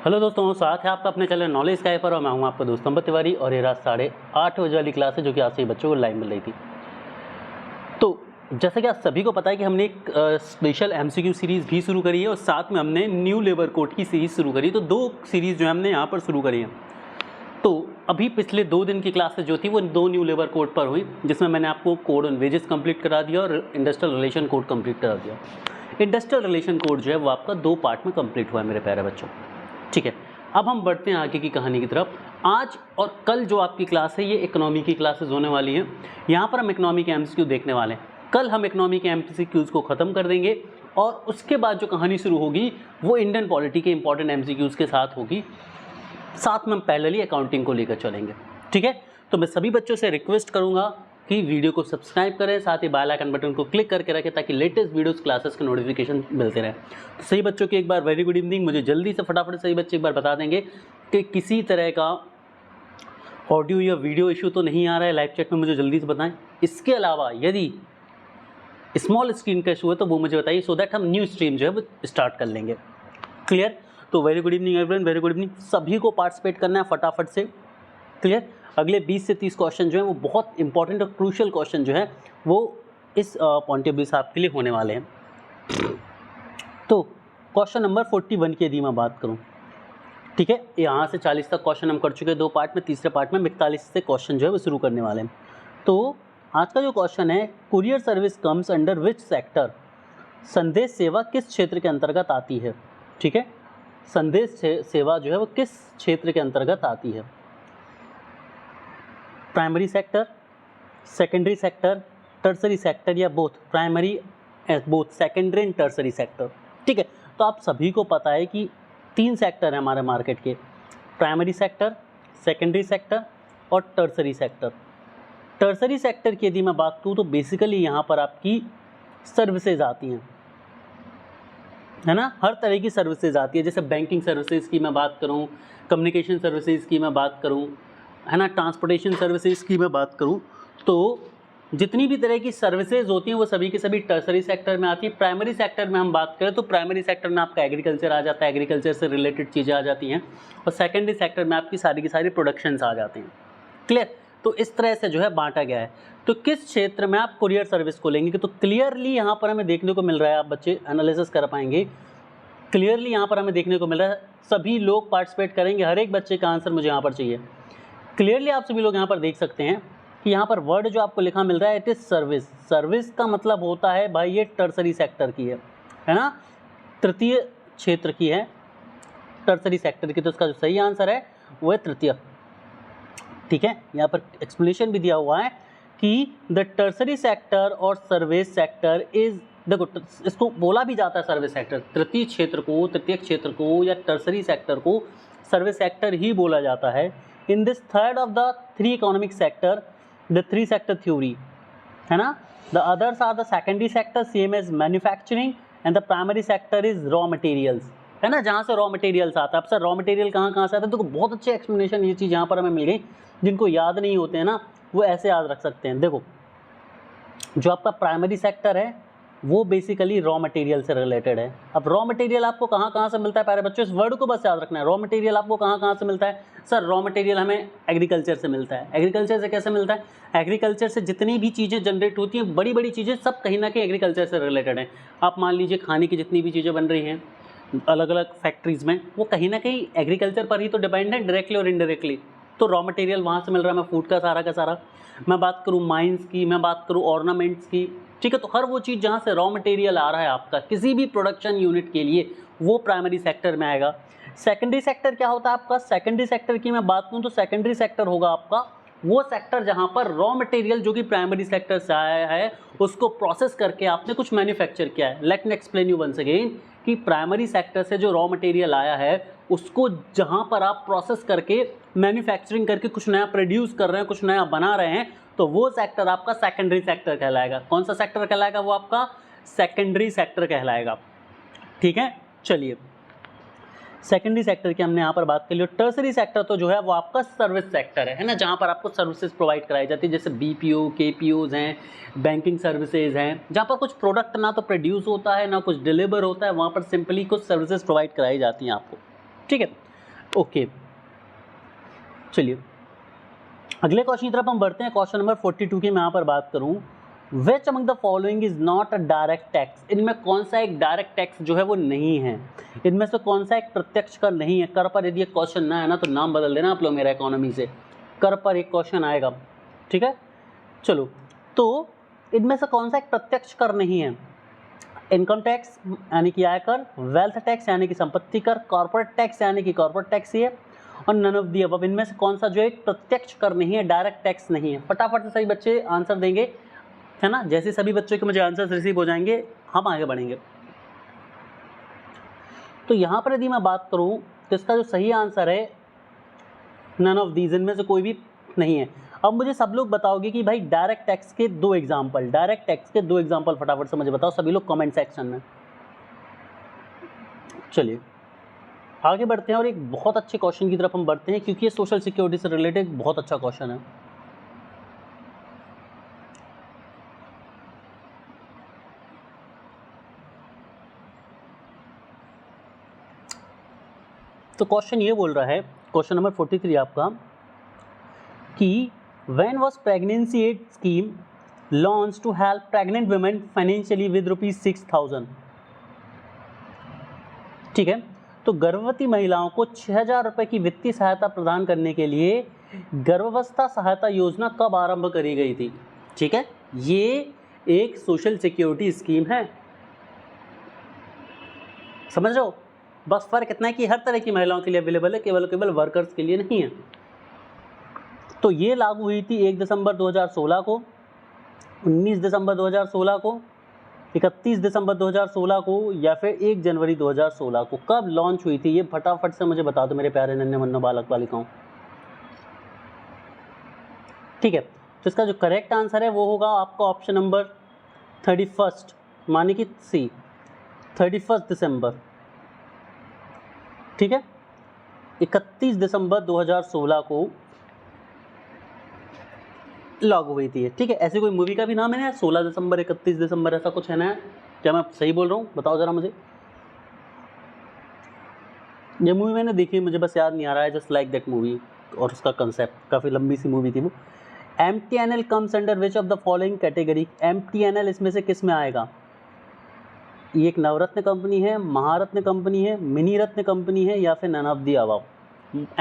Hello दोस्तों, साथ है आपका अपने चैनल नॉलेज स्काई पर और मैं हूं आपका दोस्त अंबर तिवारी। और ये रात 8:30 बजे वाली क्लास है जो कि आज से ही बच्चों को लाइव मिल रही थी। तो जैसा कि आप सभी को पता है कि हमने एक स्पेशल एमसीक्यू सीरीज़ भी शुरू करी है और साथ में हमने न्यू लेबर कोड की सीरीज़ शुरू करी। तो 2 सीरीज़ जो है हमने यहाँ पर शुरू करी हैं। तो अभी पिछले 2 दिन की क्लासेस जो थी वो 2 न्यू लेबर कोड पर हुई, जिसमें मैंने आपको कोड ऑन वेजेस कंप्लीट करा दिया और इंडस्ट्रियल रिलेशन कोड कंप्लीट करा दिया। इंडस्ट्रियल रिलेशन कोड जो है वो आपका 2 पार्ट में कंप्लीट हुआ है मेरे प्यारे बच्चों। ठीक है, अब हम बढ़ते हैं आगे की कहानी की तरफ। आज और कल जो आपकी क्लास है ये इकोनॉमी की क्लासेस होने वाली हैं। यहाँ पर हम इकोनॉमी के एमसीक्यू देखने वाले हैं। कल हम इकोनॉमी के एमसीक्यूज़ को ख़त्म कर देंगे और उसके बाद जो कहानी शुरू होगी वो इंडियन पॉलिटी के इंपॉर्टेंट एमसीक्यूज़ के साथ होगी। साथ में हम पैरेलली अकाउंटिंग को लेकर चलेंगे। ठीक है, तो मैं सभी बच्चों से रिक्वेस्ट करूँगा कि वीडियो को सब्सक्राइब करें, साथ ही बेल आइकन बटन को क्लिक करके रखें ताकि लेटेस्ट वीडियोस क्लासेस के नोटिफिकेशन मिलते रहें। तो सही बच्चों की एक बार वेरी गुड इवनिंग। मुझे जल्दी से फटाफट सही बच्चे एक बार बता देंगे कि किसी तरह का ऑडियो या वीडियो इशू तो नहीं आ रहा है लाइव चैट में, मुझे जल्दी से बताएं। इसके अलावा यदि स्मॉल स्क्रीन का इशू है तो वो मुझे बताइए, सो दैट हम न्यू स्ट्रीम जो है वो स्टार्ट कर लेंगे। क्लियर? तो very good evening everyone, very good evening. सभी को पार्टिसिपेट करना है फटाफट से। क्लियर? अगले 20 से 30 क्वेश्चन जो है वो बहुत इंपॉर्टेंट और क्रूशियल क्वेश्चन जो है वो इस पॉइंट ऑफ व्यू से आपके लिए होने वाले हैं। तो क्वेश्चन नंबर 41 की यदि मैं बात करूं, ठीक है, यहाँ से 40 तक क्वेश्चन हम कर चुके हैं 2 पार्ट में। तीसरे पार्ट में 41 से क्वेश्चन जो है वो शुरू करने वाले हैं। तो आज का जो क्वेश्चन है, courier service comes under which sector? संदेश सेवा किस क्षेत्र के अंतर्गत आती है? ठीक है, संदेश सेवा जो है वो किस क्षेत्र के अंतर्गत आती है? Primary sector, secondary sector, tertiary sector या both? Primary both, secondary and tertiary sector. ठीक है, तो आप सभी को पता है कि 3 सेक्टर हैं हमारे मार्केट के, प्राइमरी सेक्टर, सेकेंडरी सेक्टर और टर्सरी सेक्टर। टर्सरी सेक्टर की यदि मैं बात करूँ तो बेसिकली यहाँ पर आपकी सर्विसेज आती हैं, है ना। हर तरह की सर्विसेज आती है, जैसे बैंकिंग सर्विसेज की मैं बात करूँ, कम्युनिकेशन सर्विसेज की मैं बात करूँ, है ना, ट्रांसपोर्टेशन सर्विसेज की मैं बात करूँ, तो जितनी भी तरह की सर्विसेज होती हैं वो सभी के सभी टर्सरी सेक्टर में आती है। प्राइमरी सेक्टर में हम बात करें तो प्राइमरी सेक्टर में आपका एग्रीकल्चर आ जाता है, एग्रीकल्चर से रिलेटेड चीज़ें आ जाती हैं, और सेकेंडरी सेक्टर में आपकी सारी की सारी प्रोडक्शंस आ जाते हैं। क्लियर? तो इस तरह से जो है बांटा गया है। तो किस क्षेत्र में आप कुरियर सर्विस को लेंगे, तो क्लियरली यहाँ पर हमें देखने को मिल रहा है, आप बच्चे एनालिसिस कर पाएंगे, क्लियरली यहाँ पर हमें देखने को मिल रहा है सभी लोग पार्टिसिपेट करेंगे। हर एक बच्चे का आंसर मुझे यहाँ पर चाहिए। क्लियरली आप सभी लोग यहाँ पर देख सकते हैं कि यहाँ पर वर्ड जो आपको लिखा मिल रहा है, इट इज़ सर्विस। सर्विस का मतलब होता है भाई ये टर्सरी सेक्टर की है ना, तृतीय क्षेत्र की है, टर्सरी सेक्टर की। तो इसका जो सही आंसर है वो है तृतीय। ठीक है, यहाँ पर एक्सप्लेनेशन भी दिया हुआ है कि द टर्सरी सेक्टर और सर्विस सेक्टर इज, देखो इसको बोला भी जाता है सर्विस सेक्टर, तृतीय क्षेत्र को या टर्सरी सेक्टर को सर्विस सेक्टर ही बोला जाता है। In this third of the 3 economic sector, the 3 sector theory, है ना। The others are the secondary sector same as manufacturing and the primary sector is raw materials, है ना, जहाँ से रॉ मटेरियल्स आता है। अब सर रॉ मटेरियल कहाँ से आता है, तो बहुत अच्छे एक्सप्लेनेशन ये चीज़ यहाँ पर हमें मिल गई। जिनको याद नहीं होते हैं ना वो ऐसे याद रख सकते हैं। देखो जो आपका प्राइमरी सेक्टर है वो बेसिकली रॉ मटेरियल से रिलेटेड है। अब रॉ मटेरियल आपको कहाँ से मिलता है प्यारे बच्चों, इस वर्ड को बस याद रखना है। रॉ मटेरियल आपको कहाँ से मिलता है? सर रॉ मटेरियल हमें एग्रीकल्चर से मिलता है। एग्रीकल्चर से कैसे मिलता है? एग्रीकल्चर से जितनी भी चीज़ें जनरेट होती हैं, बड़ी बड़ी चीज़ें, सब कहीं ना कहीं एग्रीकल्चर से रिलेटेड हैं। आप मान लीजिए खाने की जितनी भी चीज़ें बन रही हैं अलग अलग फैक्ट्रीज़ में, वो कहीं ना कहीं एग्रीकल्चर पर ही तो डिपेंड है, डायरेक्टली और इनडायरेक्टली। तो रॉ मटेरियल वहाँ से मिल रहा है, मैं फूड का सारा। मैं बात करूँ माइंस की, मैं बात करूँ ऑर्नामेंट्स की, ठीक है, तो हर वो चीज़ जहाँ से रॉ मटेरियल आ रहा है आपका किसी भी प्रोडक्शन यूनिट के लिए, वो प्राइमरी सेक्टर में आएगा। सेकेंडरी सेक्टर क्या होता है आपका? सेकेंडरी सेक्टर की मैं बात करूँ तो सेकेंडरी सेक्टर होगा आपका वो सेक्टर जहाँ पर रॉ मटेरियल जो कि प्राइमरी सेक्टर से आया है उसको प्रोसेस करके आपने कुछ मैन्युफैक्चर किया है। Let me explain you once again कि प्राइमरी सेक्टर से जो रॉ मटेरियल आया है उसको जहाँ पर आप प्रोसेस करके मैन्युफैक्चरिंग करके कुछ नया प्रोड्यूस कर रहे हैं, कुछ नया बना रहे हैं, तो वो सेक्टर आपका सेकेंडरी सेक्टर कहलाएगा। कौन सा सेक्टर कहलाएगा? वो आपका सेकेंडरी सेक्टर कहलाएगा। ठीक है, चलिए सेकेंडरी सेक्टर की हमने यहाँ पर बात कर ली। टर्सरी सेक्टर तो जो है वो आपका सर्विस सेक्टर है ना, जहाँ पर आपको सर्विसेज प्रोवाइड कराई जाती है, जैसे बीपीओ, केपीओज हैं, बैंकिंग सर्विसेज हैं, जहाँ पर कुछ प्रोडक्ट ना तो प्रोड्यूस होता है ना कुछ डिलीवर होता है, वहाँ पर सिंपली कुछ सर्विसेज प्रोवाइड कराई जाती हैं आपको। ठीक है, ओके, चलिए अगले क्वेश्चन की तरफ हम बढ़ते हैं। क्वेश्चन नंबर 42 की मैं यहाँ पर बात करूँ, which among the following is not a direct tax, इनमें कौन सा एक डायरेक्ट टैक्स जो है वो नहीं है, इनमें से कौन सा एक प्रत्यक्ष कर नहीं है। कर पर यदि एक क्वेश्चन ना है ना तो नाम बदल देना आप लोग मेरा इकोनॉमी से, कर पर एक क्वेश्चन आएगा, ठीक है। चलो, तो इनमें से कौन सा एक प्रत्यक्ष कर नहीं है, इनकम टैक्स यानी कि आयकर, वेल्थ टैक्स यानी कि संपत्ति कर, कॉर्पोरेट टैक्स यानी कि कॉर्पोरेट टैक्स ही है, और नन ऑफ दी अबव, इनमें से कौन सा जो एक प्रत्यक्ष कर नहीं है, डायरेक्ट टैक्स नहीं है। फटाफट से सभी बच्चे आंसर देंगे, है ना। जैसे सभी बच्चों के मुझे आंसर्स रिसीव हो जाएंगे हम आगे बढ़ेंगे। तो यहाँ पर यदि मैं बात करूँ तो इसका जो सही आंसर है नन ऑफ दीज, इनमें से कोई भी नहीं है। अब मुझे सब लोग बताओगे कि भाई डायरेक्ट टैक्स के दो एग्जाम्पल, डायरेक्ट टैक्स के दो एग्जाम्पल फटाफट से मुझे बताओ सभी लोग कमेंट सेक्शन में। चलिए आगे बढ़ते हैं और एक बहुत अच्छे क्वेश्चन की तरफ हम बढ़ते हैं, क्योंकि ये सोशल सिक्योरिटी से रिलेटेड बहुत अच्छा क्वेश्चन है। तो क्वेश्चन ये बोल रहा है, क्वेश्चन नंबर 43 आपका, कि when was pregnancy aid scheme launch to help pregnant women financially with ₹6,000। ठीक है, तो गर्भवती महिलाओं को 6,000 रुपये की वित्तीय सहायता प्रदान करने के लिए गर्भावस्था सहायता योजना कब आरंभ करी गई थी। ठीक है, ये एक सोशल सिक्योरिटी स्कीम है, समझ रहे हो। बस फर्क इतना है कि हर तरह की महिलाओं के लिए अवेलेबल है, केवल वर्कर्स के लिए नहीं है। तो ये लागू हुई थी 1 दिसंबर 2016 को, 19 दिसंबर 2016 को, 31 दिसंबर 2016 को, या फिर 1 जनवरी 2016 को। कब लॉन्च हुई थी ये फटाफट से मुझे बता दो मेरे प्यारे नन्हे मुन्ने बालक बालिकाओं। ठीक है, तो इसका जो करेक्ट आंसर है वो होगा आपका ऑप्शन नंबर 31, माने कि सी 31 दिसंबर। ठीक है, 31 दिसंबर 2016 को लागू हुई थी। ठीक है, ऐसे कोई मूवी का भी नाम है ना, 16 दिसंबर 31 दिसंबर ऐसा कुछ है ना, क्या मैं सही बोल रहा हूँ, बताओ ज़रा मुझे। ये मूवी मैंने देखी, मुझे बस याद नहीं आ रहा है, जस्ट लाइक दैट मूवी, और उसका कंसेप्ट काफ़ी लंबी सी मूवी थी वो। MTNL comes under which of the following category, MTNL इसमें से किस में आएगा। ये एक नवरत्न कंपनी है, महारत्न कंपनी है, मिनी रत्न कंपनी है, या फिर none of the above.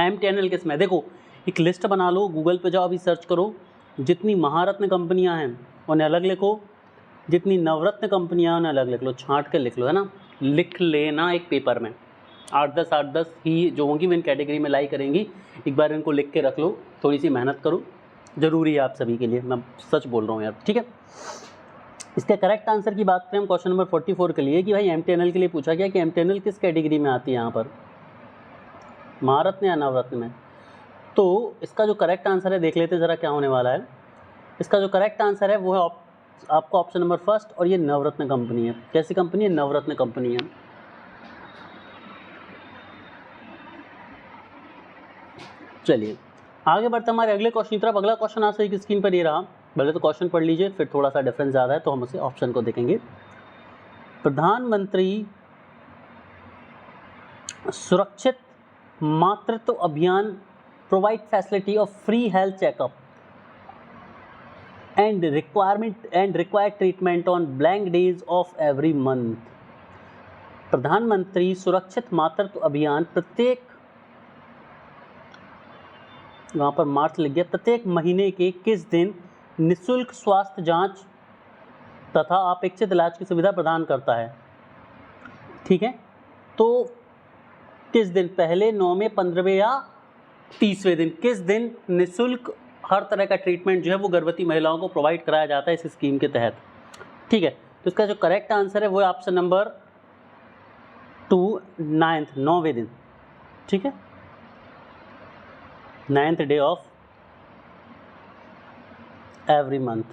MTNL किस में, देखो एक लिस्ट बना लो, गूगल पे जाओ, अभी सर्च करो, जितनी महारत्न कंपनियां हैं उन्हें अलग लिखो, जितनी नवरत्न कंपनियां उन्हें अलग लिख लो, छांट के लिख लो, है ना, लिख लेना एक पेपर में। 8-10 ही जो होंगी वो इन कैटेगरी में लाई करेंगी, एक बार इनको लिख के रख लो, थोड़ी सी मेहनत करो, ज़रूरी है आप सभी के लिए, मैं सच बोल रहा हूँ यार। ठीक है, इसके करेक्ट आंसर की बात करें हम क्वेश्चन नंबर 44 के लिए, कि भाई MTNL के लिए पूछा गया कि MTNL किस कैटेगरी में आती है, यहाँ पर महारत्न या नवरत्न में। तो इसका जो करेक्ट आंसर है देख लेते ज़रा क्या होने वाला है। इसका जो करेक्ट आंसर है वो है आपका ऑप्शन नंबर फर्स्ट, और ये नवरत्न कंपनी है। कैसी कंपनी है, नवरत्न कंपनी है। चलिए आगे बढ़ते हमारे अगले क्वेश्चन की तरफ। अगला क्वेश्चन आप सही स्क्रीन पर ये रहा, पहले तो क्वेश्चन पढ़ लीजिए, फिर थोड़ा सा डिफरेंस ज़्यादा है तो हम उसे ऑप्शन को देखेंगे। प्रधानमंत्री सुरक्षित मातृत्व अभियान provide facility of free health checkup and required treatment on blank days of every month. प्रधानमंत्री सुरक्षित मातृत्व अभियान प्रत्येक, वहाँ पर मार्च लिख गया, प्रत्येक महीने के किस दिन निःशुल्क स्वास्थ्य जांच तथा अपेक्षित इलाज की सुविधा प्रदान करता है। ठीक है, तो किस दिन, पहले, 9वें, 15वें या 30वें दिन, किस दिन निःशुल्क हर तरह का ट्रीटमेंट जो है वो गर्भवती महिलाओं को प्रोवाइड कराया जाता है इस स्कीम के तहत। ठीक है, तो इसका जो करेक्ट आंसर है वो है ऑप्शन नंबर 2, 9वें दिन। ठीक है, 9th day of every month,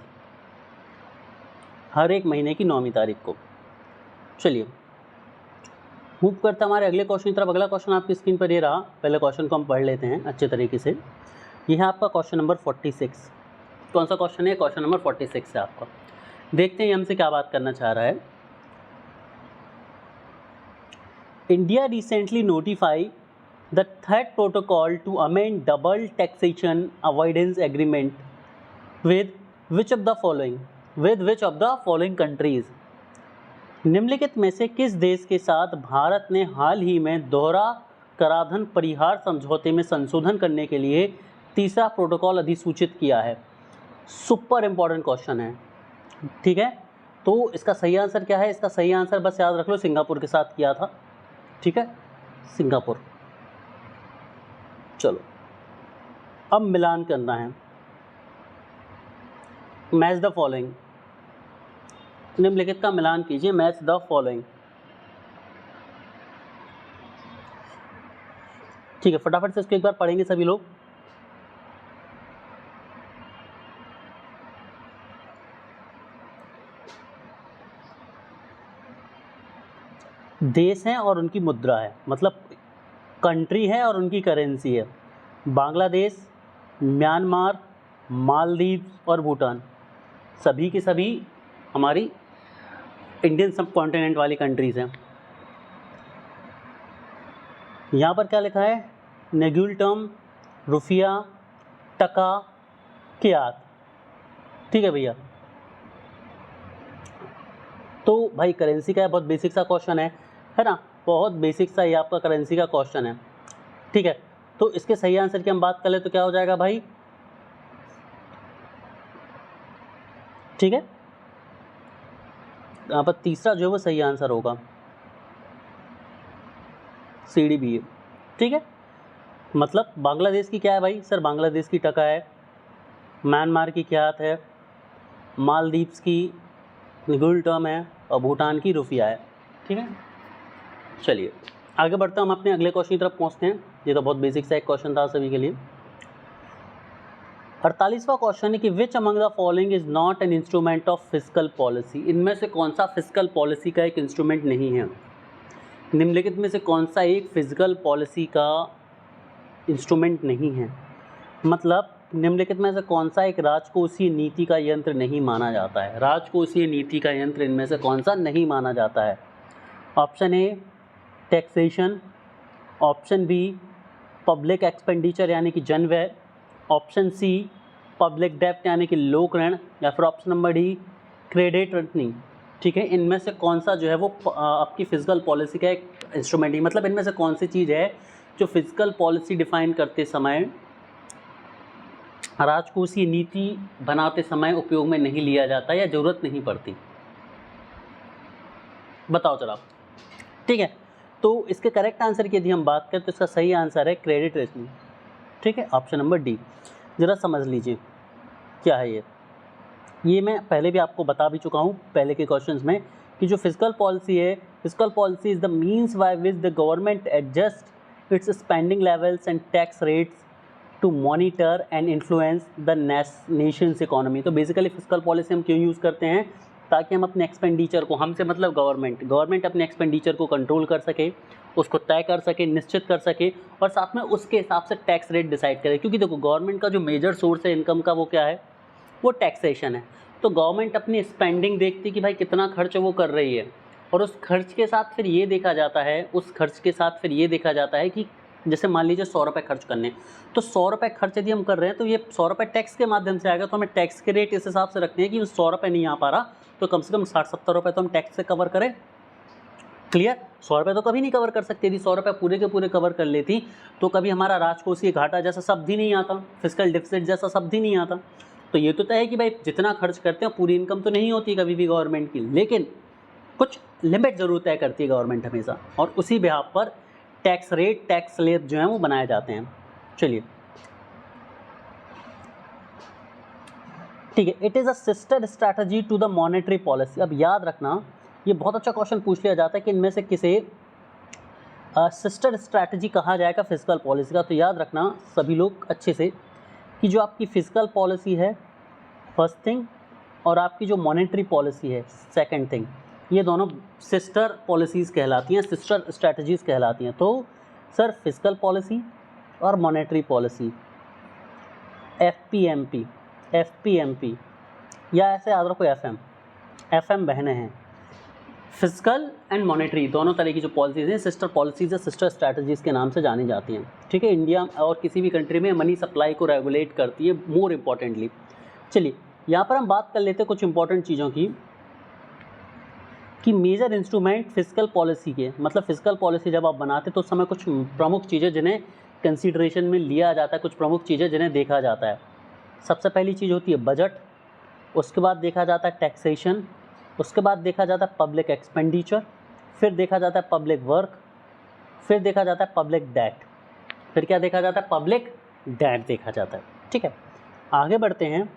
हर एक महीने की 9वीं तारीख को। चलिए मूव करते हमारे अगले क्वेश्चन की तरफ। अगला क्वेश्चन आपकी स्क्रीन पर ये रहा, पहले क्वेश्चन को हम पढ़ लेते हैं अच्छे तरीके से। यह है आपका क्वेश्चन नंबर 46। कौन सा क्वेश्चन है, क्वेश्चन नंबर 46 है आपका। देखते हैं हमसे क्या बात करना चाह रहा है। India recently notify the third protocol to amend double taxation avoidance agreement with which of the following countries. निम्नलिखित में से किस देश के साथ भारत ने हाल ही में दोहरा कराधान परिहार समझौते में संशोधन करने के लिए तीसरा प्रोटोकॉल अधिसूचित किया है? सुपर इंपॉर्टेंट क्वेश्चन है, ठीक है। तो इसका सही आंसर क्या है? इसका सही आंसर बस याद रख लो, सिंगापुर के साथ किया था, ठीक है, सिंगापुर। चलो अब मिलान करना है। मैच द फॉलोइंग, निम्नलिखित का मिलान कीजिए। मैच द फॉलोइंग, ठीक है। फटाफट से इसको एक बार पढ़ेंगे सभी लोग। देश हैं और उनकी मुद्रा है, मतलब कंट्री है और उनकी करेंसी है। बांग्लादेश, म्यांमार, मालदीव और भूटान, सभी की सभी हमारी इंडियन सब कॉन्टिनेंट वाली कंट्रीज़ हैं। यहाँ पर क्या लिखा है? नेगुल टर्म, रुपया, टका, क्यात, ठीक है भैया। तो भाई करेंसी का है, बहुत बेसिक सा क्वेश्चन है ना, बहुत बेसिक सा ये आपका करेंसी का क्वेश्चन है, ठीक है। तो इसके सही आंसर की हम बात कर ले तो क्या हो जाएगा भाई? ठीक है, यहाँ पर तीसरा जो है वो सही आंसर होगा, सीडी भी है, ठीक है। मतलब बांग्लादेश की क्या है भाई? सर बांग्लादेश की टका है, म्यांमार की क्यात है, मालदीव्स की निगुल टर्म है और भूटान की रुपया है, ठीक है। चलिए आगे बढ़ते हैं, हम अपने अगले क्वेश्चन की तरफ पहुँचते हैं। ये तो बहुत बेसिक सा एक क्वेश्चन था सभी के लिए। 48वां क्वेश्चन है कि which among the following is not an instrument of fiscal policy. इनमें से कौन सा फिस्कल पॉलिसी का एक इंस्ट्रूमेंट नहीं है? निम्नलिखित में से कौन सा एक फिजिकल पॉलिसी का इंस्ट्रूमेंट नहीं है? मतलब निम्नलिखित में से कौन सा एक राजकोषीय नीति का यंत्र नहीं माना जाता है? राजकोषीय नीति का यंत्र इनमें से कौन सा नहीं माना जाता है? Option A taxation, option B public expenditure यानी कि जन व्यय, ऑप्शन सी पब्लिक डेप्ट यानी कि लोक ऋण, या फिर option number D credit rating, ठीक है। इनमें से कौन सा जो है वो आपकी फिजिकल पॉलिसी का एक इंस्ट्रूमेंट है? मतलब इनमें से कौन सी चीज़ है जो फिजिकल पॉलिसी डिफाइन करते समय, राजकोषीय नीति बनाते समय उपयोग में नहीं लिया जाता या ज़रूरत नहीं पड़ती? बताओ जरा, ठीक है। तो इसके करेक्ट आंसर की यदि हम बात करें तो इसका सही आंसर है क्रेडिट रेटिंग, ठीक है, ऑप्शन नंबर डी। ज़रा समझ लीजिए क्या है ये मैं पहले भी आपको बता भी चुका हूँ पहले के क्वेश्चंस में कि जो फिजिकल पॉलिसी है, physical policy is the means by which the government adjust its spending levels and tax rates to monitor and influence the nation's economy. तो बेसिकली फिजिकल पॉलिसी हम क्यों यूज़ करते हैं? ताकि हम अपने एक्सपेंडिचर को, हमसे मतलब गवर्नमेंट अपने एक्सपेंडिचर को कंट्रोल कर सके, उसको तय कर सके, निश्चित कर सके, और साथ में उसके हिसाब से टैक्स रेट डिसाइड करे। क्योंकि देखो गवर्नमेंट का जो मेजर सोर्स है इनकम का वो क्या है? वो टैक्सेशन है। तो गवर्नमेंट अपनी स्पेंडिंग देखती कि भाई कितना खर्च वो कर रही है, और उस खर्च के साथ फिर ये देखा जाता है कि जैसे मान लीजिए 100 रुपये खर्च करने, तो 100 रुपये खर्च यदि हम कर रहे हैं तो ये 100 रुपये टैक्स के माध्यम से आएगा, तो हमें टैक्स के रेट इस हिसाब से रखते हैं कि 100 रुपये नहीं आ पा रहा तो कम से कम 60-70 रुपये तो हम टैक्स से कवर करें। क्लियर? 100 रुपये तो कभी नहीं कवर कर सकती थी, 100 रुपये पूरे के पूरे कवर कर लेती तो कभी हमारा राजकोषीय घाटा जैसा शब्द ही नहीं आता, फिजिकल डिफिसिट जैसा शब्द ही नहीं आता। तो ये तो तय है कि भाई जितना खर्च करते हैं पूरी इनकम तो नहीं होती कभी भी गवर्नमेंट की, लेकिन कुछ लिमिट जरूर तय करती है गवर्नमेंट हमेशा, और उसी बिहाफ पर टैक्स रेट, टैक्स स्लैब जो है वो बनाए जाते हैं। चलिए ठीक है, it is a sister strategy to the monetary policy. अब याद रखना ये बहुत अच्छा क्वेश्चन पूछ लिया जाता है कि इनमें से किसे सिस्टर स्ट्रैटेजी कहा जाएगा फिजिकल पॉलिसी का। तो याद रखना सभी लोग अच्छे से कि जो आपकी फिजिकल पॉलिसी है फर्स्ट थिंग, और आपकी जो मॉनेटरी पॉलिसी है सेकंड थिंग, ये दोनों सिस्टर पॉलिसीज़ कहलाती हैं, सिस्टर स्ट्रैटेजीज़ कहलाती हैं। तो सर फिजिकल पॉलिसी और मॉनेटरी पॉलिसी एफपीएमपी या ऐसे याद रखो एफएम बहनें हैं। फिजिकल एंड मॉनेटरी दोनों तरह की जो पॉलिसीज़ हैं सिस्टर पॉलिसीज़ या सिस्टर स्ट्रैटेजीज़ के नाम से जानी जाती हैं, ठीक है। इंडिया और किसी भी कंट्री में मनी सप्लाई को रेगुलेट करती है मोर इम्पॉर्टेंटली। चलिए यहाँ पर हम बात कर लेते हैं कुछ इंपॉर्टेंट चीज़ों की कि मेजर इंस्ट्रूमेंट फिजिकल पॉलिसी के, मतलब फिजिकल पॉलिसी जब आप बनाते तो उस समय कुछ प्रमुख चीज़ें जिन्हें कंसीडरेशन में लिया जाता है, कुछ प्रमुख चीज़ें जिन्हें देखा जाता है। सबसे पहली चीज़ होती है बजट, उसके बाद देखा जाता है टैक्सेशन, उसके बाद देखा जाता है पब्लिक एक्सपेंडिचर, फिर देखा जाता है पब्लिक वर्क, फिर देखा जाता है पब्लिक डेट, फिर क्या देखा जाता है पब्लिक डेट देखा जाता है, ठीक है। आगे बढ़ते हैं।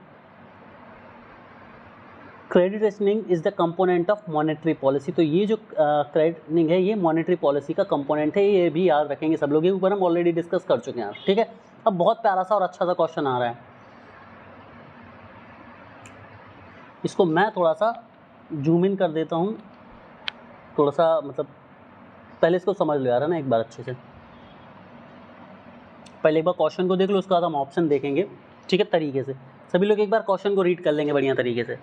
Credit rationing is the component of monetary policy. तो ये जो क्रेडिट रेशनिंग है ये मॉनेटरी पॉलिसी का कंपोनेंट है, ये भी याद रखेंगे सब लोग, ये ऊपर हम ऑलरेडी डिस्कस कर चुके हैं, ठीक है। अब बहुत प्यारा सा और अच्छा सा क्वेश्चन आ रहा है, इसको मैं थोड़ा सा जूम इन कर देता हूँ, थोड़ा सा मतलब पहले इसको समझ लो यार है ना एक बार अच्छे से, पहले एक बार क्वेश्चन को देख लो, उसके बाद हम ऑप्शन देखेंगे, ठीक है, तरीके से। सभी लोग एक बार क्वेश्चन को रीड कर लेंगे बढ़िया तरीके से,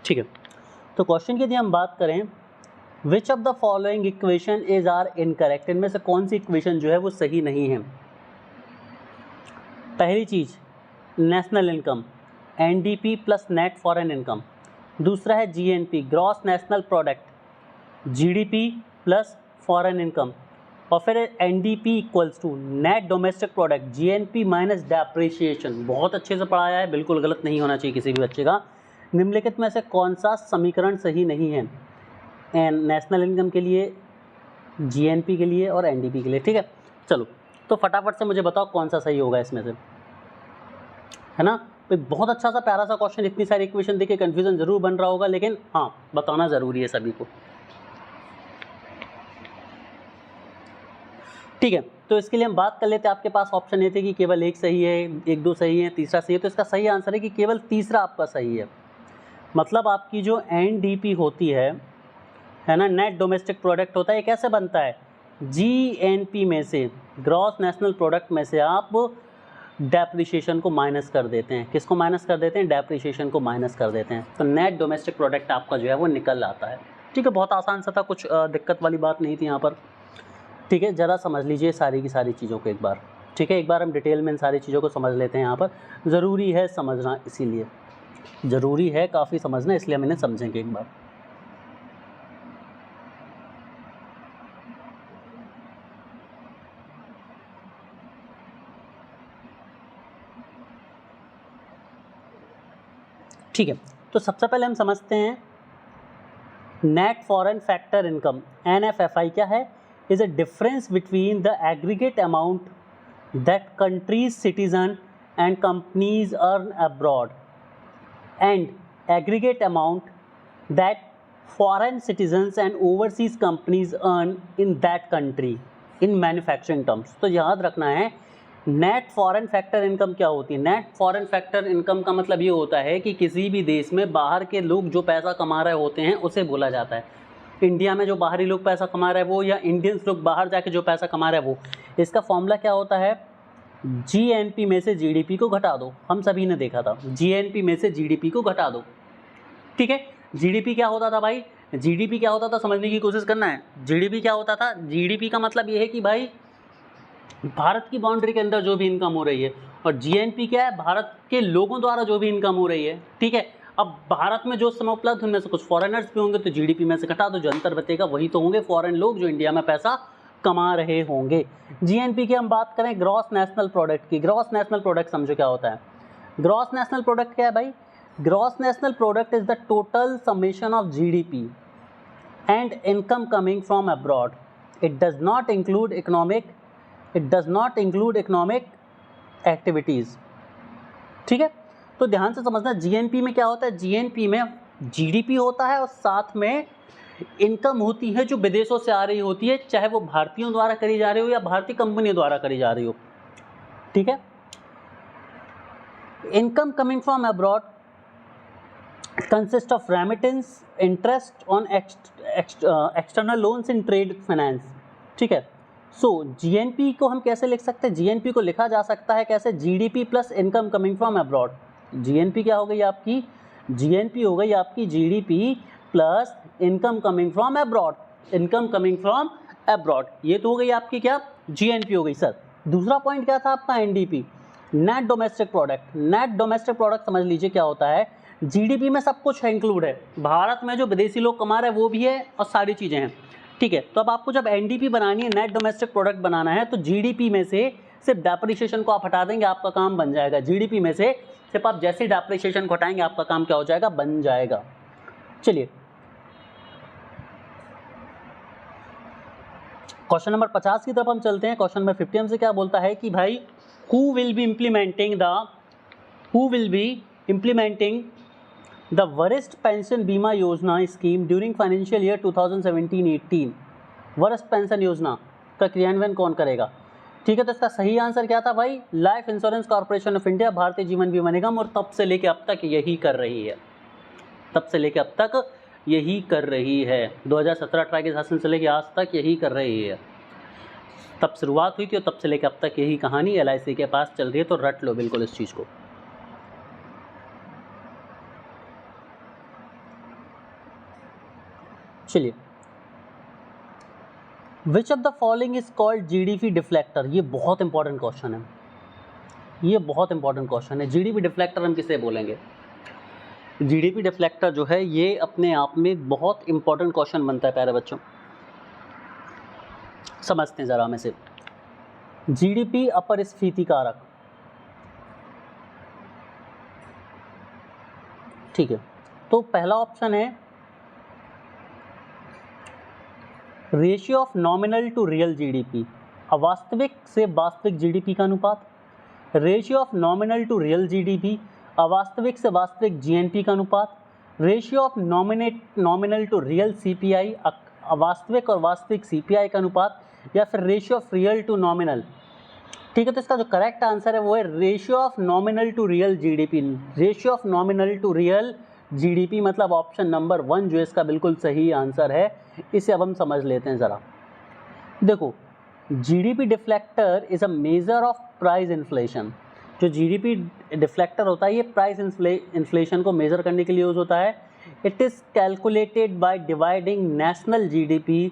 ठीक है। तो क्वेश्चन की यदि हम बात करें, which of the following equation is are incorrect, इनमें से कौन सी इक्वेशन जो है वो सही नहीं है। पहली चीज़ national income, NDP plus net foreign income. दूसरा है GNP, gross national product, GDP plus foreign income. और फिर NDP equals to net domestic product, GNP minus depreciation. बहुत अच्छे से पढ़ाया है, बिल्कुल गलत नहीं होना चाहिए किसी भी बच्चे का। निम्नलिखित में से कौन सा समीकरण सही नहीं है, नेशनल इनकम के लिए, जीएनपी के लिए और एनडीपी के लिए, ठीक है। चलो तो फटाफट से मुझे बताओ कौन सा सही होगा इसमें से, है ना। तो बहुत अच्छा सा प्यारा सा क्वेश्चन, इतनी सारी इक्वेशन देख के कन्फ्यूजन जरूर बन रहा होगा, लेकिन हाँ बताना ज़रूरी है सभी को, ठीक है। तो इसके लिए हम बात कर लेते हैं, आपके पास ऑप्शन ये थे कि केवल एक सही है, एक दो सही है, तीसरा सही है। तो इसका सही आंसर है कि केवल तीसरा आपका सही है। मतलब आपकी जो एनडीपी होती है ना, नेट डोमेस्टिक प्रोडक्ट होता है, ये कैसे बनता है, जीएनपी में से, ग्रॉस नेशनल प्रोडक्ट में से आप डेप्रिसिएशन को माइनस कर देते हैं। किसको माइनस कर देते हैं, डेप्रिसिएशन को माइनस कर देते हैं, तो नेट डोमेस्टिक प्रोडक्ट आपका जो है वो निकल आता है, ठीक है। बहुत आसान सा था, कुछ दिक्कत वाली बात नहीं थी यहाँ पर, ठीक है। ज़रा समझ लीजिए सारी की सारी चीज़ों को एक बार, ठीक है। एक बार हम डिटेल में इन सारी चीज़ों को समझ लेते हैं, यहाँ पर ज़रूरी है समझना, इसीलिए ज़रूरी है काफ़ी समझना, इसलिए हम इन्हें समझेंगे एक बार। ठीक है, तो सबसे पहले हम समझते हैं net foreign factor income, NFFI क्या है, is a difference between the aggregate amount that countries citizen and companies earn abroad and aggregate amount that foreign citizens and overseas companies earn in that country in manufacturing terms. तो याद रखना है net foreign factor income क्या होती है। Net foreign factor income का मतलब ये होता है कि किसी भी देश में बाहर के लोग जो पैसा कमा रहे होते हैं उसे बोला जाता है। इंडिया में जो बाहरी लोग पैसा कमा रहे हैं वो, या इंडियंस लोग बाहर जाके जो पैसा कमा रहे हैं वो, इसका फॉर्मूला क्या होता है, जीएनपी में से जीडीपी को घटा दो। हम सभी ने देखा था, जीएनपी में से जीडीपी को घटा दो, ठीक है। जीडीपी क्या होता था भाई, जीडीपी क्या होता था, समझने की कोशिश करना है। जीडीपी क्या होता था, जीडीपी का मतलब ये है कि भाई भारत की बाउंड्री के अंदर जो भी इनकम हो रही है, और जीएनपी क्या है, भारत के लोगों द्वारा जो भी इनकम हो रही है, ठीक है। अब भारत में जो समय उपलब्ध उनमें से कुछ फॉरेनर्स भी होंगे, तो जीडीपी में से घटा दो, जो अंतर बचेगा वही तो होंगे फॉरेन लोग जो इंडिया में पैसा कमा रहे होंगे। जीएनपी की हम बात करें ग्रॉस नेशनल प्रोडक्ट की, ग्रॉस नेशनल प्रोडक्ट समझो क्या होता है। ग्रॉस नेशनल प्रोडक्ट क्या है भाई, gross national product is the total summation of GDP and income coming from abroad. It does not include economic activities, ठीक है। तो ध्यान से समझना, जीएनपी में क्या होता है, जीएनपी में जीडीपी होता है और साथ में इनकम होती है जो विदेशों से आ रही होती है, चाहे वो भारतीयों द्वारा करी जा रही हो या भारतीय कंपनियों द्वारा करी जा रही हो, ठीक है। Income coming from abroad consist of remittance, interest on external loans in trade finance, ठीक है। सो जीएनपी को हम कैसे लिख सकते हैं, जीएनपी को लिखा जा सकता है कैसे, GDP plus income coming from abroad. GNP क्या हो गई आपकी, जीएनपी हो गई आपकी GDP plus income coming from abroad, income coming from abroad, ये तो हो गई आपकी क्या जीएनपी हो गई सर। दूसरा पॉइंट क्या था आपका NDP, net domestic product. Net domestic product समझ लीजिए क्या होता है, जीडीपी में सब कुछ इंक्लूड है, भारत में जो विदेशी लोग कमा रहे हैं वो भी है और सारी चीज़ें हैं, ठीक है। तो अब आपको जब एनडीपी बनानी है, नेट डोमेस्टिक प्रोडक्ट बनाना है, तो जीडीपी में से सिर्फ डेप्रिसिएशन को आप हटा देंगे, आपका काम बन जाएगा। जीडीपी में से सिर्फ आप जैसे ही डेप्रिसिएशन को हटाएंगे आपका काम क्या हो जाएगा, बन जाएगा। चलिए क्वेश्चन नंबर 50 की तरफ हम चलते हैं। क्वेश्चन नंबर 50 हमसे क्या बोलता है कि भाई who will be implementing the वरिष्ठ पेंशन बीमा योजना स्कीम ड्यूरिंग फाइनेंशियल ईयर 2017-18, वरिष्ठ पेंशन योजना का क्रियान्वयन कौन करेगा, ठीक है। तो इसका सही आंसर क्या था भाई, life insurance corporation of India, Bharatiya Jeevan बीमा निगम, और तब से लेके अब तक यही कर रही है, तब से लेके अब तक यही कर रही है। 2017-18 के शासन से लेके आज तक यही कर रही है, तब शुरुआत हुई थी और तब से लेकर अब तक यही कहानी एलआईसी के पास चल रही है। तो रट लो बिल्कुल इस चीज़ को। चलिए, विच of the following is called GDP deflector, ये बहुत इंपॉर्टेंट क्वेश्चन है, ये बहुत इंपॉर्टेंट क्वेश्चन है। जीडीपी डिफ्लेक्टर हम किसे बोलेंगे, जीडीपी डिफ्लेक्टर जो है ये अपने आप में बहुत इंपॉर्टेंट क्वेश्चन बनता है प्यारे बच्चों, समझते हैं ज़रा में से। जीडीपी अपरस्फीति कारक, ठीक है। तो पहला ऑप्शन है ratio of nominal to real GDP, अवास्तविक से वास्तविक जीडीपी का अनुपात। Ratio of nominal to real GDP, अवास्तविक से वास्तविक जीएनपी का अनुपात। Ratio of nominal to real CPI, अवास्तविक और वास्तविक सीपीआई का अनुपात, या फिर ratio of real to nominal, ठीक है। तो इसका जो करेक्ट आंसर है वो है ratio of nominal to real GDP, ratio of nominal to real GDP, मतलब ऑप्शन नंबर 1 जो इसका बिल्कुल सही आंसर है। इसे अब हम समझ लेते हैं ज़रा। देखो, GDP deflector is a measure of price inflation. जो जीडीपी डिफ्लेक्टर होता है ये प्राइस इन्फ्लेशन को मेज़र करने के लिए यूज़ होता है। It is calculated by dividing national GDP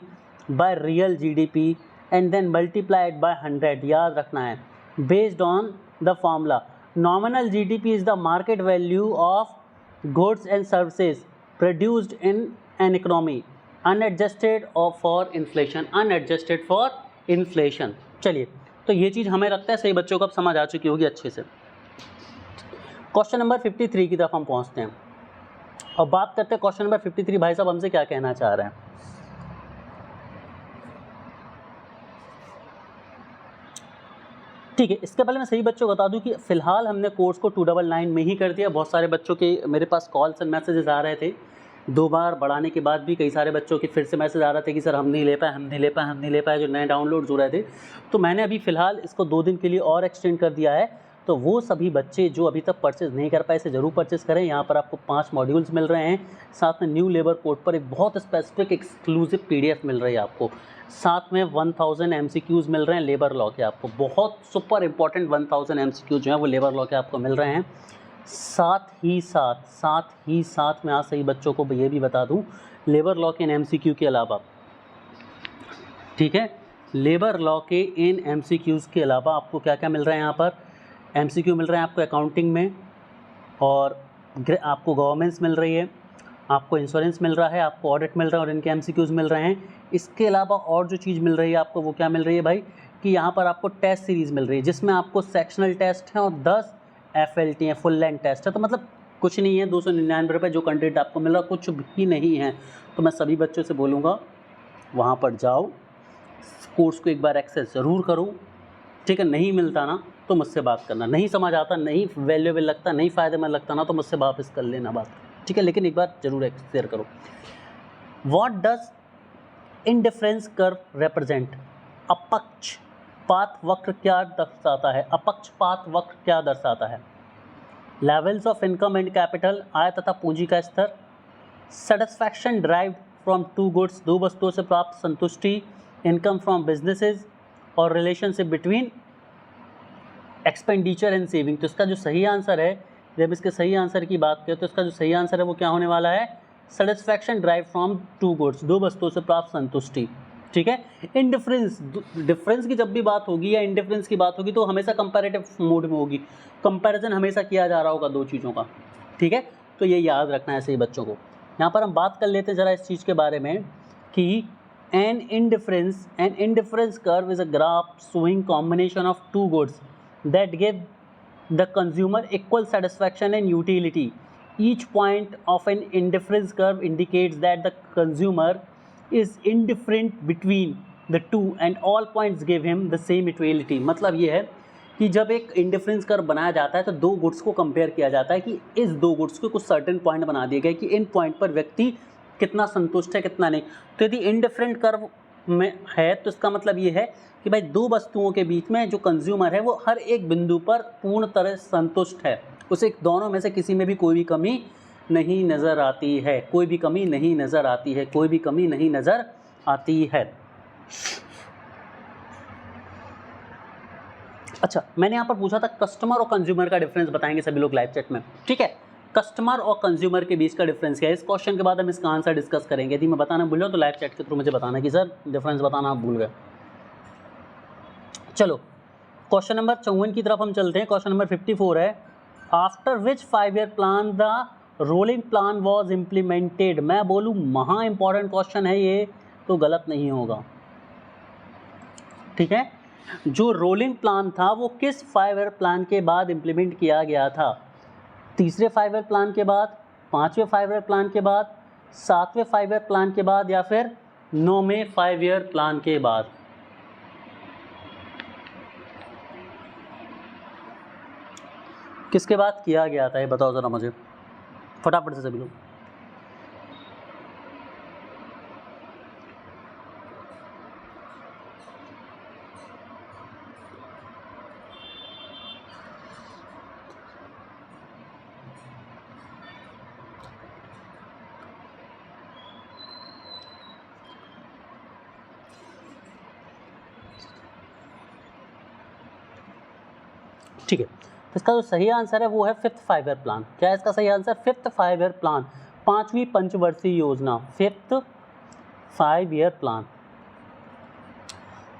by real GDP and then multiplied by 100, याद रखना है, based on the formula nominal GDP is the market value of goods and services produced in an economy unadjusted for inflation, unadjusted for inflation. चलिए, तो ये चीज़ हमें लगता है सही बच्चों को अब समझ आ चुकी होगी अच्छे से। क्वेश्चन नंबर 53 की तरफ हम पहुंचते हैं और बात करते हैं क्वेश्चन नंबर 53 भाई साहब हमसे क्या कहना चाह रहे हैं। ठीक है, इसके पहले मैं सही बच्चों को बता दूं कि फ़िलहाल हमने कोर्स को 299 में ही कर दिया। बहुत सारे बच्चों के मेरे पास कॉल्स एंड मैसेजेस आ रहे थे, 2 बार बढ़ाने के बाद भी कई सारे बच्चों के फिर से मैसेज आ रहे थे कि सर हम नहीं ले पाए, हम नहीं ले पाए, हम नहीं ले पाए, जो नए डाउनलोड्स हो रहे थे। तो मैंने अभी फ़िलहाल इसको 2 दिन के लिए और एक्सटेंड कर दिया है। तो वो सभी बच्चे जो अभी तक परचेज़ नहीं कर पाए इसे ज़रूर परचेज़ करें। यहाँ पर आपको 5 मॉड्यूल्स मिल रहे हैं, साथ में न्यू लेबर कोड पर एक बहुत स्पेसिफिक एक्सक्लूसिव PDF मिल रही है आपको, साथ में 1000 MCQs मिल रहे हैं लेबर लॉ के, आपको बहुत सुपर इंपॉर्टेंट 1000 MCQ जो हैं वो लेबर लॉ के आपको मिल रहे हैं। साथ ही साथ मैं आज सही बच्चों को ये भी बता दूं, लेबर लॉ के इन MCQ के अलावा, ठीक है, लेबर लॉ के इन MCQs के अलावा आपको क्या क्या मिल रहा है, यहाँ पर MCQ मिल रहे हैं आपको अकाउंटिंग में, और आपको गवर्नेंस मिल रही है, आपको इंश्योरेंस मिल रहा है, आपको ऑडिट मिल रहा है और इनके MCQs मिल रहे हैं। इसके अलावा और जो चीज़ मिल रही है आपको वो क्या मिल रही है भाई, कि यहाँ पर आपको टेस्ट सीरीज़ मिल रही है जिसमें आपको सेक्शनल टेस्ट हैं और 10 FLT हैं, फुल लेंथ टेस्ट है। तो मतलब कुछ नहीं है, 299 रुपये जो कंटेंट आपको मिल रहा है कुछ भी नहीं है। तो मैं सभी बच्चों से बोलूँगा वहाँ पर जाओ, कोर्स को एक बार एक्सेस ज़रूर करो, ठीक है। नहीं मिलता ना तो मुझसे बात करना, नहीं समझ आता, नहीं वैल्यूएबल लगता, नहीं फ़ायदेमंद लगता ना तो मुझसे वापस कर लेना बात, ठीक है। लेकिन एक बार जरूर शेयर करो। What does indifference curve represent, अपक्षपात वक्र क्या दर्शाता है, अपक्षपात वक्र क्या दर्शाता है। Levels of income and capital, आय तथा पूंजी का स्तर। सेटिस्फैक्शन ड्राइव्ड फ्रॉम 2 गुड्स, 2 वस्तुओं से प्राप्त संतुष्टि। इनकम फ्रॉम बिजनेसेस, और relationship between expenditure and saving. तो इसका जो सही आंसर है जब इसके सही आंसर की बात करें तो इसका जो सही आंसर है वो क्या होने वाला है, satisfaction drive from two goods, दो वस्तुओं से प्राप्त संतुष्टि। ठीक है, इंडिफरेंस, डिफरेंस की जब भी बात होगी या इंडिफरेंस की बात होगी तो हमेशा कंपैरेटिव मोड में होगी, कंपैरिजन हमेशा किया जा रहा होगा दो चीज़ों का। ठीक है, तो ये याद रखना है सही बच्चों को। यहाँ पर हम बात कर लेते हैं ज़रा इस चीज़ के बारे में कि an indifference curve is a graph showing combination of two goods that give the consumer equal satisfaction and utility. Each point of an indifference curve indicates that the consumer is indifferent between the two and all points give him the same utility. मतलब ये है कि जब एक indifference curve बनाया जाता है तो दो गुड्स को कंपेयर किया जाता है कि इस दो गुड्स के कुछ सर्टेन पॉइंट बना दिए गए कि इन पॉइंट पर व्यक्ति कितना संतुष्ट है कितना नहीं। तो यदि इंडिफरेंट कर्व में है तो इसका मतलब ये है कि भाई दो वस्तुओं के बीच में जो कंज्यूमर है वो हर एक बिंदु पर पूर्ण तरह संतुष्ट है, उसे दोनों में से किसी में भी कोई भी कमी नहीं नज़र आती है, कोई भी कमी नहीं नज़र आती है, कोई भी कमी नहीं नज़र आती है। अच्छा, मैंने यहाँ पर पूछा था कस्टमर और कंज्यूमर का डिफरेंस बताएंगे सभी लोग लाइव चैट में। ठीक है, कस्टमर और कंज्यूमर के बीच का डिफरेंस क्या है, इस क्वेश्चन के बाद हम इसका आंसर डिस्कस करेंगे। यदि मैं बताना भूल रहा हूँ तो लाइव चैट के थ्रू मुझे बताना कि सर डिफरेंस बताना आप भूल गए। चलो क्वेश्चन नंबर 54 की तरफ हम चलते हैं। क्वेश्चन नंबर 54 है, after which 5 year plan the rolling plan was implemented. मैं बोलूँ महा इंपॉर्टेंट क्वेश्चन है ये, तो गलत नहीं होगा। ठीक है, जो रोलिंग प्लान था वो किस 5 ईयर प्लान के बाद इम्प्लीमेंट किया गया था, तीसरे 5 ईयर प्लान के बाद, पाँचवें 5 ईयर प्लान के बाद, सातवें 5 ईयर प्लान के बाद या फिर 9वें 5 ईयर प्लान के बाद। किसके बाद किया गया था ये बताओ ज़रा मुझे फटाफट से सभी लोग। ठीक है, तो इसका जो सही आंसर है वो है 5th 5 ईयर प्लान। क्या है इसका सही आंसर, 5th 5 ईयर प्लान, पांचवी पंचवर्षीय योजना, 5th 5 ईयर प्लान।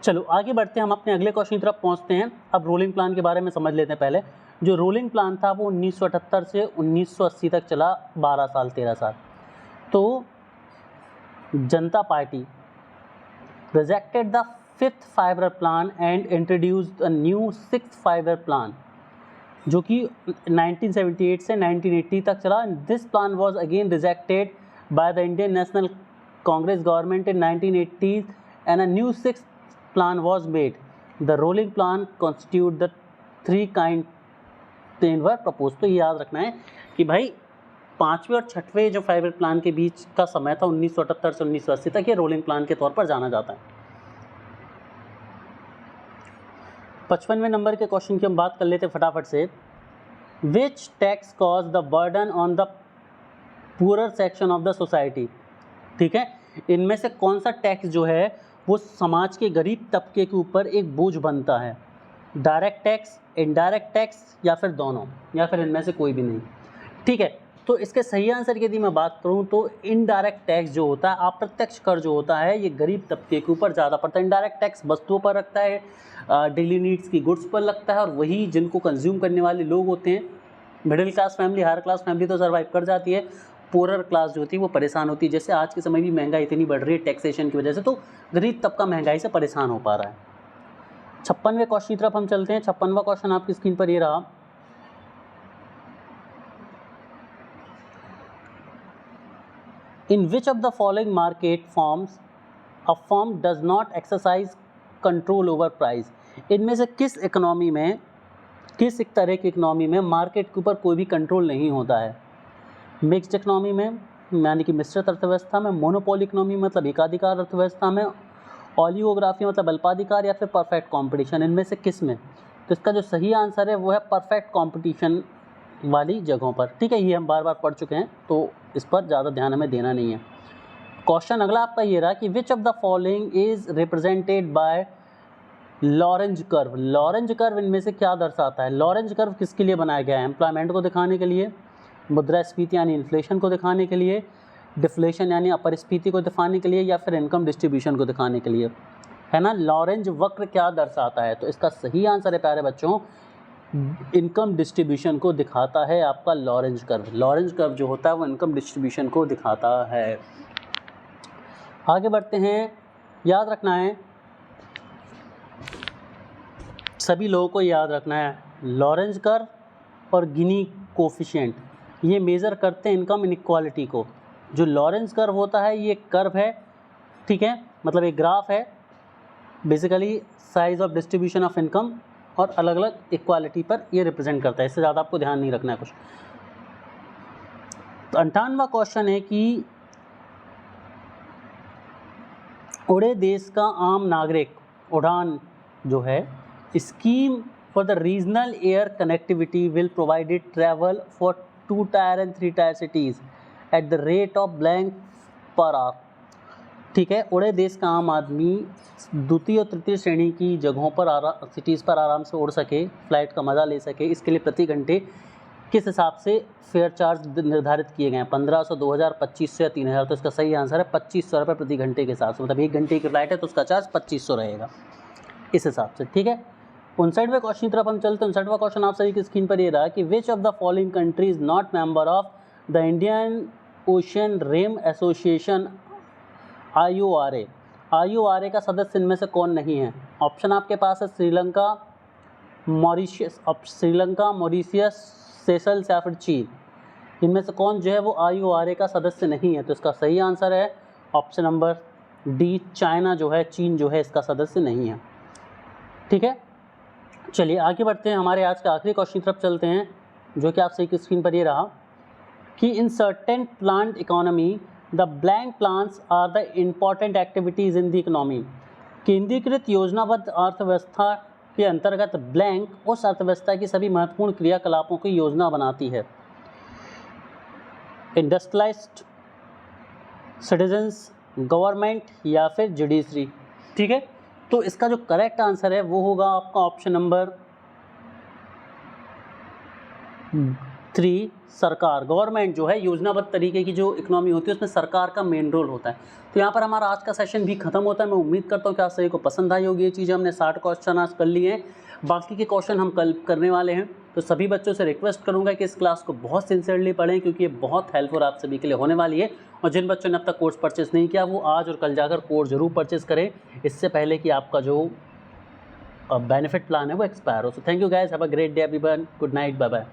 चलो आगे बढ़ते हैं, हम अपने अगले क्वेश्चन की तरफ पहुंचते हैं। अब रोलिंग प्लान के बारे में समझ लेते हैं। पहले जो रोलिंग प्लान था वो 1978 से 1980 तक चला, 12 साल 13 साल। तो जनता party rejected the 5th 5 year plan and introduced a new 6th 5 year plan जो कि 1978 से 1980 तक चला। This plan was again rejected by the Indian national Congress government in 1980 and a new 6th plan was made. The rolling plan constitute the 3 kind plan were propose. तो ये याद रखना है कि भाई पाँचवें और छठवें जो 5 ईयर प्लान के बीच का समय था 1978 से 1980 तक, ये रोलिंग प्लान के तौर पर जाना जाता है। 55वें नंबर के क्वेश्चन की हम बात कर लेते हैं फटाफट से। Which tax cause the burden on the poorer section of the society. ठीक है, इनमें से कौन सा टैक्स जो है वो समाज के गरीब तबके के ऊपर एक बोझ बनता है, डायरेक्ट टैक्स, इनडायरेक्ट टैक्स या फिर दोनों, या फिर इनमें से कोई भी नहीं। ठीक है, तो इसके सही आंसर की यदि मैं बात करूं तो इनडायरेक्ट टैक्स जो होता है, अप्रत्यक्ष कर जो होता है, ये गरीब तबके के ऊपर ज़्यादा पड़ता है। इनडायरेक्ट टैक्स वस्तुओं पर लगता है, डेली नीड्स की गुड्स पर लगता है, और वही जिनको कंज्यूम करने वाले लोग होते हैं, middle class family, higher class family तो सर्वाइव कर जाती है, पुअरर क्लास जो होती है वो परेशान होती है। जैसे आज के समय भी महंगाई इतनी बढ़ रही है टैक्सेशन की वजह से, तो गरीब तबका महंगाई से परेशान हो पा रहा है। 56वें क्वेश्चन की तरफ हम चलते हैं। 56वां क्वेश्चन आपकी स्क्रीन पर ये रहा। In which of the following market forms a firm does not exercise control over price? इनमें से किस इकोनॉमी में, किस एक तरह की इकोनॉमी में मार्केट के ऊपर कोई भी कंट्रोल नहीं होता है? मिक्स्ड इकोनॉमी में, यानी कि मिश्रित अर्थव्यवस्था में, मोनोपोली इकोनॉमी मतलब एकाधिकार अर्थव्यवस्था में, ओलिगोग्राफी मतलब अल्पाधिकार, या फिर परफेक्ट कंपटीशन, इनमें से किस में? तो इसका जो सही आंसर है वो है परफेक्ट कंपटीशन वाली जगहों पर। ठीक है, ये हम बार बार पढ़ चुके हैं तो इस पर ज़्यादा ध्यान हमें देना नहीं है। क्वेश्चन अगला आपका ये रहा कि which of the following is represented by Lorentz curve इनमें से क्या दर्शाता है? लॉरेंज कर्व किसके लिए बनाया गया है? एम्प्लॉयमेंट को दिखाने के लिए, मुद्रास्फीति यानी इन्फ्लेशन को दिखाने के लिए, डिफ्लेशन यानी अपस्फीति को दिखाने के लिए, या फिर इनकम डिस्ट्रीब्यूशन को दिखाने के लिए, है ना। लॉरेंज वक्र क्या दर्शाता है? तो इसका सही आंसर है प्यारे बच्चों, इनकम डिस्ट्रीब्यूशन को दिखाता है आपका लॉरेंज कर्व। लॉरेंज कर्व जो होता है वो इनकम डिस्ट्रीब्यूशन को दिखाता है। आगे बढ़ते हैं। याद रखना है, सभी लोगों को याद रखना है, लॉरेंज कर्व और गिनी कोफिशिएंट ये मेज़र करते हैं इनकम इनइक्वालिटी को। जो लॉरेंज कर्व होता है ये कर्व है, ठीक है, मतलब एक ग्राफ है, basically size of distribution of income, और अलग अलग इक्वालिटी पर ये रिप्रेजेंट करता है। इससे ज़्यादा आपको ध्यान नहीं रखना है कुछ। तो 58वां क्वेश्चन है कि उड़े देश का आम नागरिक, उड़ान जो है, scheme for the regional air connectivity will provided travel for 2 tyre and 3 tyre cities at the rate of blank per hour. ठीक है, उड़े देश का आम आदमी द्वितीय और तृतीय श्रेणी की जगहों पर सिटीज़ पर आराम से उड़ सके, फ्लाइट का मज़ा ले सके, इसके लिए प्रति घंटे किस हिसाब से फेयर चार्ज निर्धारित किए गए हैं? 1500, 2000, 2500 या 3000। तो इसका सही आंसर है 2500 रुपये प्रति घंटे के हिसाब से, मतलब 1 घंटे की फ्लाइट है तो उसका चार्ज 2500 रहेगा इस हिसाब से। ठीक है, 59वें क्वेश्चन की तरफ हम चलते हैं। 59वां क्वेश्चन आप सभी की स्क्रीन पर ये रहा कि which of the following country is not member of the Indian Ocean Rim Association IORA का सदस्य इनमें से कौन नहीं है? ऑप्शन आपके पास है श्रीलंका, मॉरिशियस, सेशल्स या फिर चीन। इनमें से कौन जो है वो IORA का सदस्य नहीं है? तो इसका सही आंसर है ऑप्शन नंबर डी, चाइना जो है, चीन जो है इसका सदस्य नहीं है। ठीक है, चलिए आगे बढ़ते हैं। हमारे आज के आखिरी क्वेश्चन की तरफ चलते हैं, जो कि आप सही की स्क्रीन पर ये रहा कि in certain plant economy the blank plans are the important activities in the economy. केंद्रीकृत योजनाबद्ध अर्थव्यवस्था के अंतर्गत ब्लैंक उस अर्थव्यवस्था की सभी महत्वपूर्ण क्रियाकलापों की योजना बनाती है। इंडस्ट्रियलिस्ट, सिटीजन्स, गवर्नमेंट या फिर जुडिशरी। ठीक है, तो इसका जो करेक्ट आंसर है वो होगा आपका ऑप्शन नंबर 3, सरकार। गवर्नमेंट जो है, योजनाबद्ध तरीके की जो इकोनॉमी होती है उसमें सरकार का मेन रोल होता है। तो यहाँ पर हमारा आज का सेशन भी खत्म होता है। मैं उम्मीद करता हूँ कि आप सभी को पसंद आई होगी ये चीज़ें। हमने 60 क्वेश्चन आज कर लिए हैं, बाकी के क्वेश्चन हम कल करने वाले हैं। तो सभी बच्चों से रिक्वेस्ट करूँगा कि इस क्लास को बहुत सिंसियरली पढ़ें, क्योंकि ये बहुत हेल्पफुल आप सभी के लिए होने वाली है। और जिन बच्चों ने अब तक कोर्स परचेस नहीं किया वो आज और कल जाकर कोर्स जरूर परचेस करें, इससे पहले कि आपका जो बेनिफिट प्लान है वो एक्सपायर हो। So thank you guys, have a great day everyone, good night, bye bye.